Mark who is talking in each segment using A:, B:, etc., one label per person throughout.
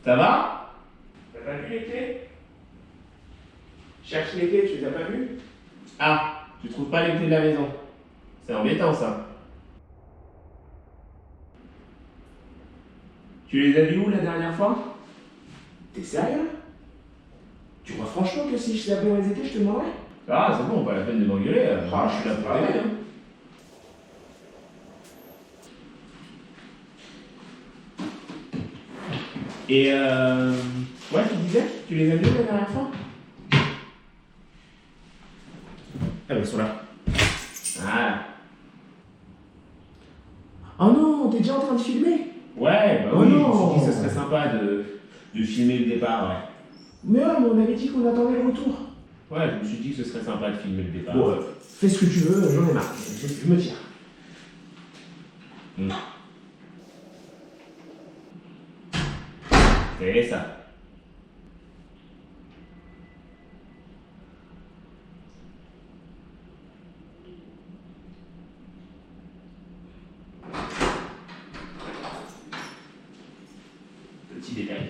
A: Ça va? T'as pas vu les clés? Cherche les clés, tu les as pas vues? Ah, tu trouves pas les clés de la maison. C'est embêtant ça. Tu les as vues où la dernière fois?
B: T'es sérieux? Tu crois franchement que si je savais où elles étaient, je te demanderais?
A: Ah, c'est bon, pas la peine de m'engueuler.
B: Ah,
A: Je suis là pour
B: ah ouais.
A: t'aider. Hein. Et ouais, tu disais, tu les as vues la dernière fois? Ah, mais ils sont là. Ah.
B: Oh non, t'es déjà en train de filmer?
A: Ouais, bah
B: Oh
A: oui, je me
B: non.
A: suis dit que ce serait sympa de filmer le départ, ouais.
B: Mais ouais, mais on avait dit qu'on attendait le retour.
A: Ouais, je me suis dit que ce serait sympa de filmer le départ.
B: Bon, fais ce que tu veux, j'en ai marre. Je me tire.
A: C'est ça. Petit détail.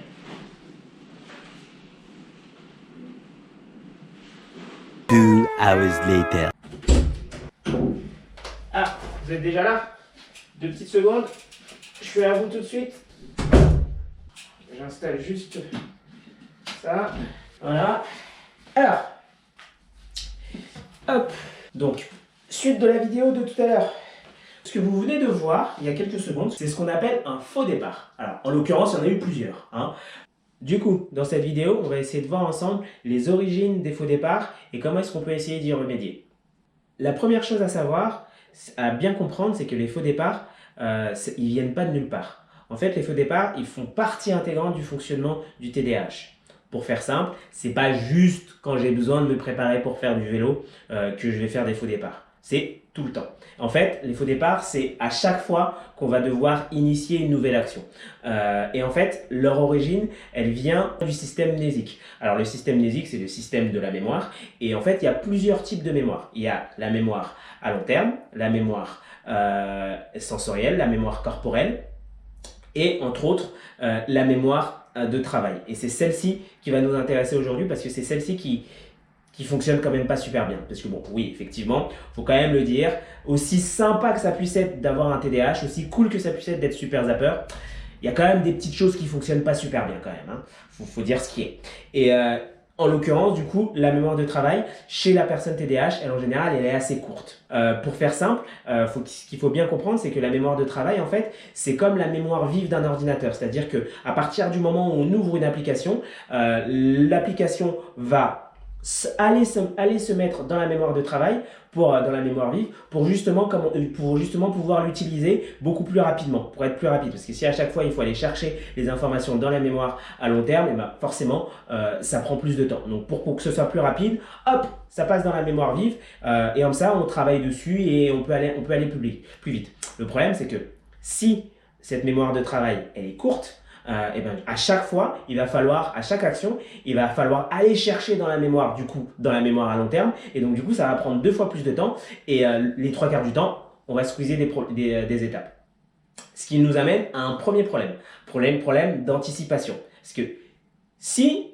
C: Two hours later.
B: Ah, vous êtes déjà là? 2 petites secondes. Je suis à vous tout de suite. J'installe juste ça. Voilà. Alors. Hop. Donc, suite de la vidéo de tout à l'heure. Ce que vous venez de voir, il y a quelques secondes, c'est ce qu'on appelle un faux départ. Alors, en l'occurrence, il y en a eu plusieurs. Du coup, dans cette vidéo, on va essayer de voir ensemble les origines des faux départs et comment est-ce qu'on peut essayer d'y remédier. La première chose à savoir, à bien comprendre, c'est que les faux départs, ils viennent pas de nulle part. En fait, les faux départs, ils font partie intégrante du fonctionnement du TDAH. Pour faire simple, c'est pas juste quand j'ai besoin de me préparer pour faire du vélo que je vais faire des faux départs. C'est tout le temps. En fait, les faux départs, c'est à chaque fois qu'on va devoir initier une nouvelle action. Et en fait, leur origine, elle vient du système mnésique. Alors, le système mnésique, c'est le système de la mémoire. Et en fait, il y a plusieurs types de mémoire. Il y a la mémoire à long terme, la mémoire sensorielle, la mémoire corporelle et, entre autres, la mémoire de travail. Et c'est celle-ci qui va nous intéresser aujourd'hui parce que c'est celle-ci qui fonctionne quand même pas super bien. Parce que bon, oui, effectivement, faut quand même le dire, aussi sympa que ça puisse être d'avoir un TDAH, aussi cool que ça puisse être d'être super zapper, il y a quand même des petites choses qui fonctionnent pas super bien quand même. Faut dire ce qui est. Et en l'occurrence, du coup, la mémoire de travail, chez la personne TDAH, elle en général, elle est assez courte. Pour faire simple, ce qu'il faut bien comprendre, c'est que la mémoire de travail, en fait, c'est comme la mémoire vive d'un ordinateur. C'est-à-dire que à partir du moment où on ouvre une application, l'application va aller se mettre dans la mémoire de travail, dans la mémoire vive, pour justement pouvoir l'utiliser beaucoup plus rapidement, pour être plus rapide. Parce que si à chaque fois il faut aller chercher les informations dans la mémoire à long terme, et ben forcément ça prend plus de temps. Donc pour que ce soit plus rapide, hop, ça passe dans la mémoire vive, et comme ça on travaille dessus et on peut aller plus vite. Le problème c'est que si cette mémoire de travail elle est courte, et ben, à chaque fois, à chaque action, il va falloir aller chercher dans la mémoire, dans la mémoire à long terme. Et donc, du coup, ça va prendre 2 fois plus de temps. Et les 3/4 du temps, on va squeezer des étapes. Ce qui nous amène à un premier problème. Problème d'anticipation. Parce que si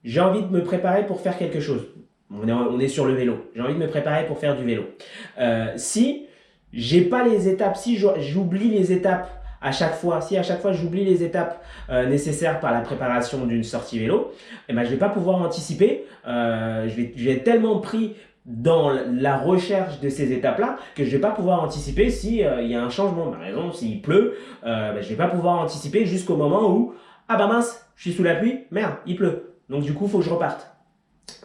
B: j'ai envie de me préparer pour faire quelque chose, on est sur le vélo, j'ai envie de me préparer pour faire du vélo. Si j'ai pas les étapes, si j'oublie les étapes, si à chaque fois j'oublie les étapes nécessaires par la préparation d'une sortie vélo, eh ben, je ne vais pas pouvoir anticiper, je vais être tellement pris dans la recherche de ces étapes-là que je ne vais pas pouvoir anticiper s'il y a un changement. Par exemple, s'il pleut, je ne vais pas pouvoir anticiper jusqu'au moment où, ah bah mince, je suis sous la pluie, merde, il pleut. Donc du coup, il faut que je reparte.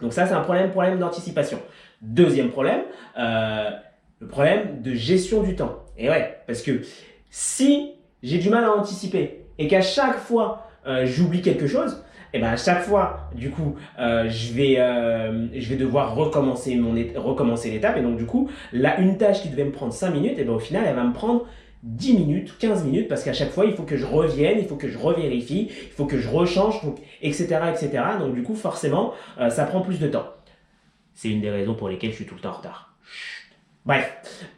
B: Donc ça, c'est un problème d'anticipation. Deuxième problème, le problème de gestion du temps. Et ouais, parce que si j'ai du mal à anticiper et qu'à chaque fois j'oublie quelque chose, et ben à chaque fois du coup je vais devoir recommencer l'étape, et donc du coup là, une tâche qui devait me prendre 5 minutes, et ben au final elle va me prendre 10 minutes, 15 minutes, parce qu'à chaque fois il faut que je revienne, il faut que je revérifie, il faut que je rechange, etc. Donc du coup forcément ça prend plus de temps. C'est une des raisons pour lesquelles je suis tout le temps en retard. Bref,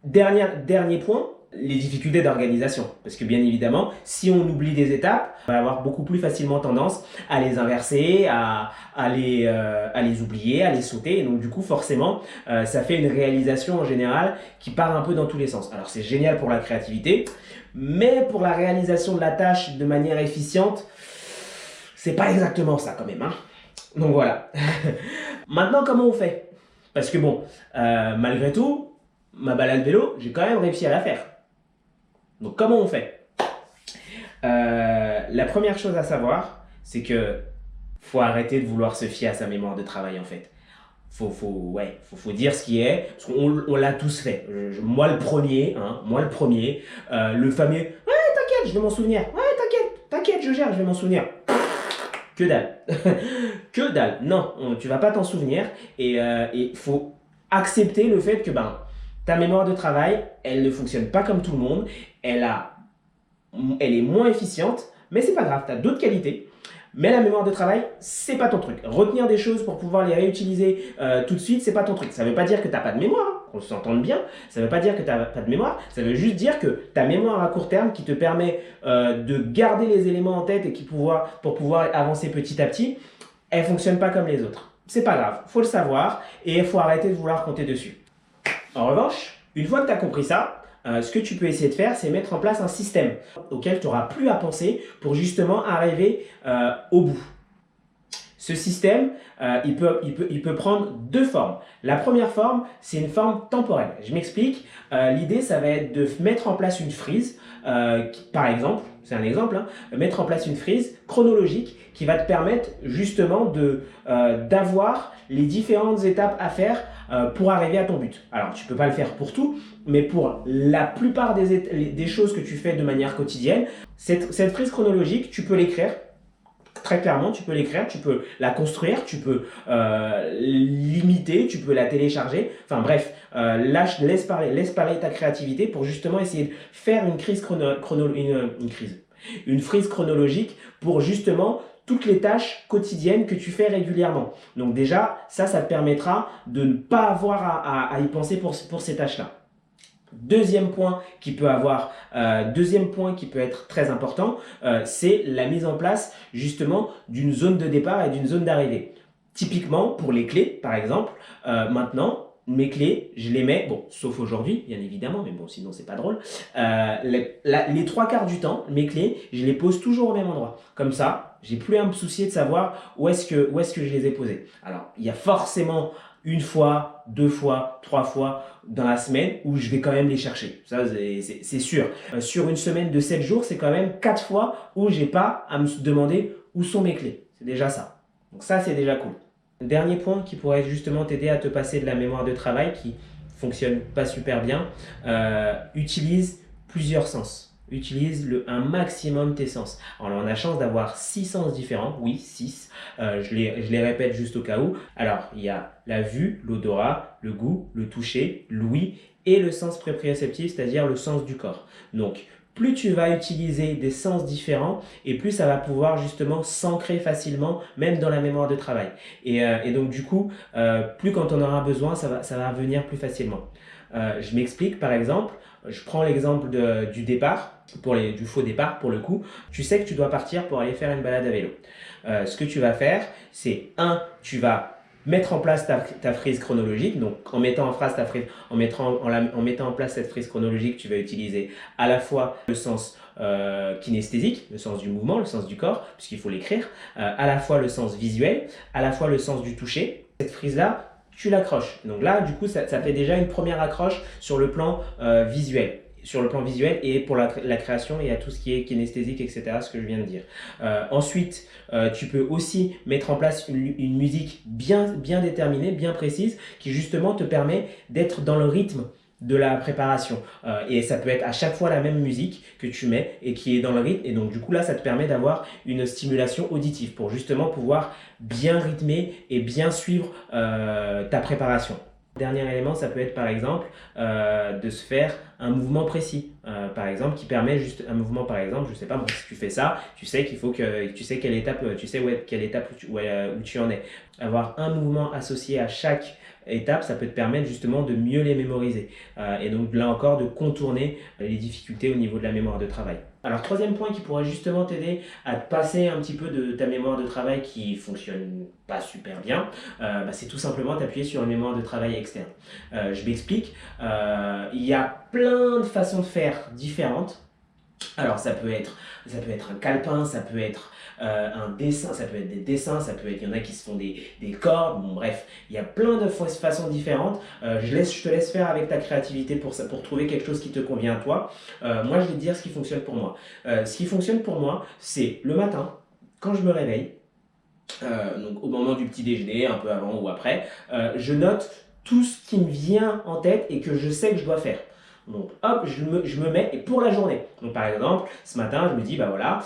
B: dernier point, les difficultés d'organisation. Parce que bien évidemment, si on oublie des étapes, on va avoir beaucoup plus facilement tendance à les inverser, à les oublier, à les sauter. Et donc du coup, forcément, ça fait une réalisation en général qui part un peu dans tous les sens. Alors c'est génial pour la créativité, mais pour la réalisation de la tâche de manière efficiente, c'est pas exactement ça quand même, hein. Donc voilà. Maintenant, comment on fait? Parce que bon, malgré tout, ma balade vélo, j'ai quand même réussi à la faire. Donc comment on fait? La première chose à savoir, c'est que faut arrêter de vouloir se fier à sa mémoire de travail en fait. Faut dire ce qui est, parce qu'on l'a tous fait. Moi le premier, le fameux « Ouais, t'inquiète, je vais m'en souvenir. Ouais, t'inquiète, je gère, je vais m'en souvenir. » Que dalle. Que dalle. Non, tu vas pas t'en souvenir et faut accepter le fait que ta mémoire de travail, elle ne fonctionne pas comme tout le monde, elle est moins efficiente, mais c'est pas grave, tu as d'autres qualités. Mais la mémoire de travail, c'est pas ton truc. Retenir des choses pour pouvoir les réutiliser tout de suite, c'est pas ton truc. Ça veut pas dire que t'as pas de mémoire, hein, qu'on s'entende bien. Ça veut pas dire que t'as pas de mémoire. Ça veut juste dire que ta mémoire à court terme qui te permet de garder les éléments en tête et pour pouvoir avancer petit à petit, elle fonctionne pas comme les autres. C'est pas grave, faut le savoir et il faut arrêter de vouloir compter dessus. En revanche, une fois que tu as compris ça, ce que tu peux essayer de faire, c'est mettre en place un système auquel tu n'auras plus à penser pour justement arriver au bout. Ce système, il peut prendre deux formes. La première forme, c'est une forme temporelle. Je m'explique. L'idée, ça va être de mettre en place une frise, par exemple, c'est un exemple, mettre en place une frise chronologique qui va te permettre justement d'avoir les différentes étapes à faire pour arriver à ton but. Alors, tu ne peux pas le faire pour tout, mais pour la plupart des choses que tu fais de manière quotidienne, cette frise chronologique, tu peux l'écrire. Très clairement, tu peux l'écrire, tu peux la construire, tu peux l'imiter, tu peux la télécharger. Enfin bref, laisse parler ta créativité pour justement essayer de faire une frise chronologique pour justement toutes les tâches quotidiennes que tu fais régulièrement. Donc déjà, ça te permettra de ne pas avoir à y penser pour ces tâches-là. Deuxième point qui peut être très important, c'est la mise en place justement d'une zone de départ et d'une zone d'arrivée. Typiquement pour les clés, par exemple, maintenant, mes clés, je les mets, bon, sauf aujourd'hui, bien évidemment, mais bon, sinon c'est pas drôle. Les trois quarts du temps, mes clés, je les pose toujours au même endroit. Comme ça, j'ai plus à me soucier de savoir où est-ce que je les ai posées. Alors, il y a forcément une fois, deux fois, trois fois dans la semaine où je vais quand même les chercher. Ça, c'est sûr. Sur une semaine de 7 jours, c'est quand même 4 fois où j'ai pas à me demander où sont mes clés. C'est déjà ça. Donc ça, c'est déjà cool. Dernier point qui pourrait justement t'aider à te passer de la mémoire de travail qui fonctionne pas super bien, utilise plusieurs sens. Utilise un maximum tes sens. Alors, on a chance d'avoir 6 sens différents. Oui, 6. Je les répète juste au cas où. Alors, il y a la vue, l'odorat, le goût, le toucher, l'ouïe et le sens proprioceptif, c'est-à-dire le sens du corps. Donc, plus tu vas utiliser des sens différents et plus ça va pouvoir justement s'ancrer facilement, même dans la mémoire de travail. Et donc, du coup, plus quand on aura besoin, ça va venir plus facilement. Je m'explique, par exemple, je prends l'exemple du départ, du faux départ pour le coup. Tu sais que tu dois partir pour aller faire une balade à vélo. Ce que tu vas faire, c'est tu vas mettre en place ta frise chronologique. Donc, en mettant en place cette frise chronologique, tu vas utiliser à la fois le sens kinesthésique, le sens du mouvement, le sens du corps, puisqu'il faut l'écrire, à la fois le sens visuel, à la fois le sens du toucher. Cette frise-là, tu l'accroches. Donc là, du coup, ça fait déjà une première accroche sur le plan visuel. Sur le plan visuel et pour la création et à tout ce qui est kinesthésique, etc., ce que je viens de dire. Ensuite, tu peux aussi mettre en place une musique bien déterminée, bien précise, qui justement te permet d'être dans le rythme de la préparation. Et ça peut être à chaque fois la même musique que tu mets et qui est dans le rythme. Et donc, du coup, là, ça te permet d'avoir une stimulation auditive pour justement pouvoir bien rythmer et bien suivre ta préparation. Dernier élément, ça peut être par exemple de se faire un mouvement précis, par exemple, qui permet juste un mouvement, par exemple, je sais pas, bon, si tu fais ça, tu sais qu'il faut que tu sais quelle étape, quelle étape où tu en es. Avoir un mouvement associé à chaque étapes, ça peut te permettre justement de mieux les mémoriser. Et donc là encore, de contourner les difficultés au niveau de la mémoire de travail. Alors, troisième point qui pourrait justement t'aider à te passer un petit peu de ta mémoire de travail qui fonctionne pas super bien, c'est tout simplement t'appuyer sur une mémoire de travail externe. Je m'explique, il y a plein de façons de faire différentes. Alors ça peut être un calepin, ça peut être un dessin, ça peut être des dessins, il y en a qui se font des cordes, bon bref, il y a plein de façons différentes. Je te laisse faire avec ta créativité pour trouver quelque chose qui te convient à toi. Moi je vais te dire ce qui fonctionne pour moi. Ce qui fonctionne pour moi, c'est le matin, quand je me réveille, donc au moment du petit déjeuner, un peu avant ou après, je note tout ce qui me vient en tête et que je sais que je dois faire. Donc hop, je me mets et pour la journée. Donc par exemple, ce matin, je me dis, bah voilà,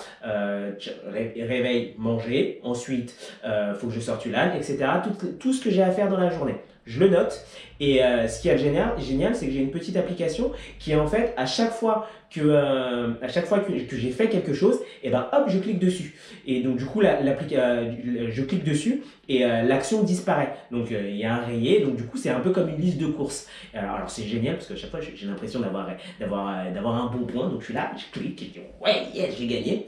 B: réveil, manger, ensuite, faut que je sorte une LAN, etc. Tout ce que j'ai à faire dans la journée. Je le note et ce qui est génial, c'est que j'ai une petite application qui est en fait à chaque fois que j'ai fait quelque chose, et ben hop, je clique dessus. Et donc du coup, je clique dessus et l'action disparaît. Donc il y a un rayé, donc du coup c'est un peu comme une liste de courses. Alors c'est génial parce que à chaque fois j'ai l'impression d'avoir un bon point. Donc je suis là, je clique, et je dis ouais, yes, j'ai gagné.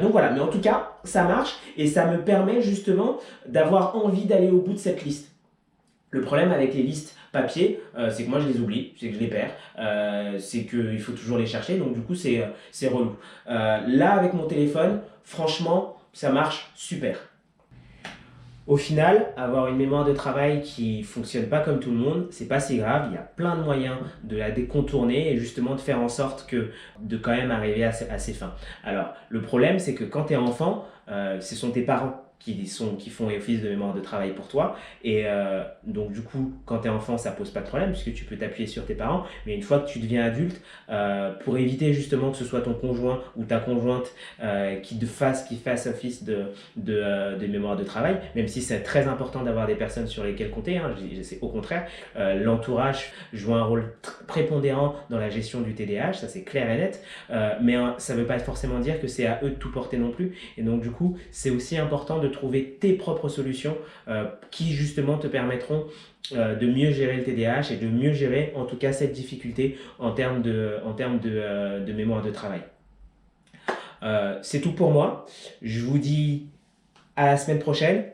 B: Donc voilà, mais en tout cas ça marche et ça me permet justement d'avoir envie d'aller au bout de cette liste. Le problème avec les listes papier, c'est que moi je les oublie, c'est que je les perds, c'est qu'il faut toujours les chercher, donc du coup c'est relou. Là avec mon téléphone, franchement, ça marche super. Au final, avoir une mémoire de travail qui fonctionne pas comme tout le monde, c'est pas si grave. Il y a plein de moyens de la décontourner et justement de faire en sorte de quand même arriver à ses fins. Alors, le problème, c'est que quand tu es enfant, ce sont tes parents qui font office de mémoire de travail pour toi. Et donc, du coup, quand tu es enfant, ça pose pas de problème puisque tu peux t'appuyer sur tes parents. Mais une fois que tu deviens adulte, pour éviter justement que ce soit ton conjoint ou ta conjointe qui fasse office de mémoire de travail, même si c'est très important d'avoir des personnes sur lesquelles compter, hein, c'est au contraire, l'entourage joue un rôle prépondérant dans la gestion du TDAH, ça c'est clair et net, mais ça ne veut pas forcément dire que c'est à eux de tout porter non plus. Et donc du coup, c'est aussi important de trouver tes propres solutions qui justement te permettront de mieux gérer le TDAH et de mieux gérer en tout cas cette difficulté en termes de mémoire de travail. C'est tout pour moi. Je vous dis à la semaine prochaine.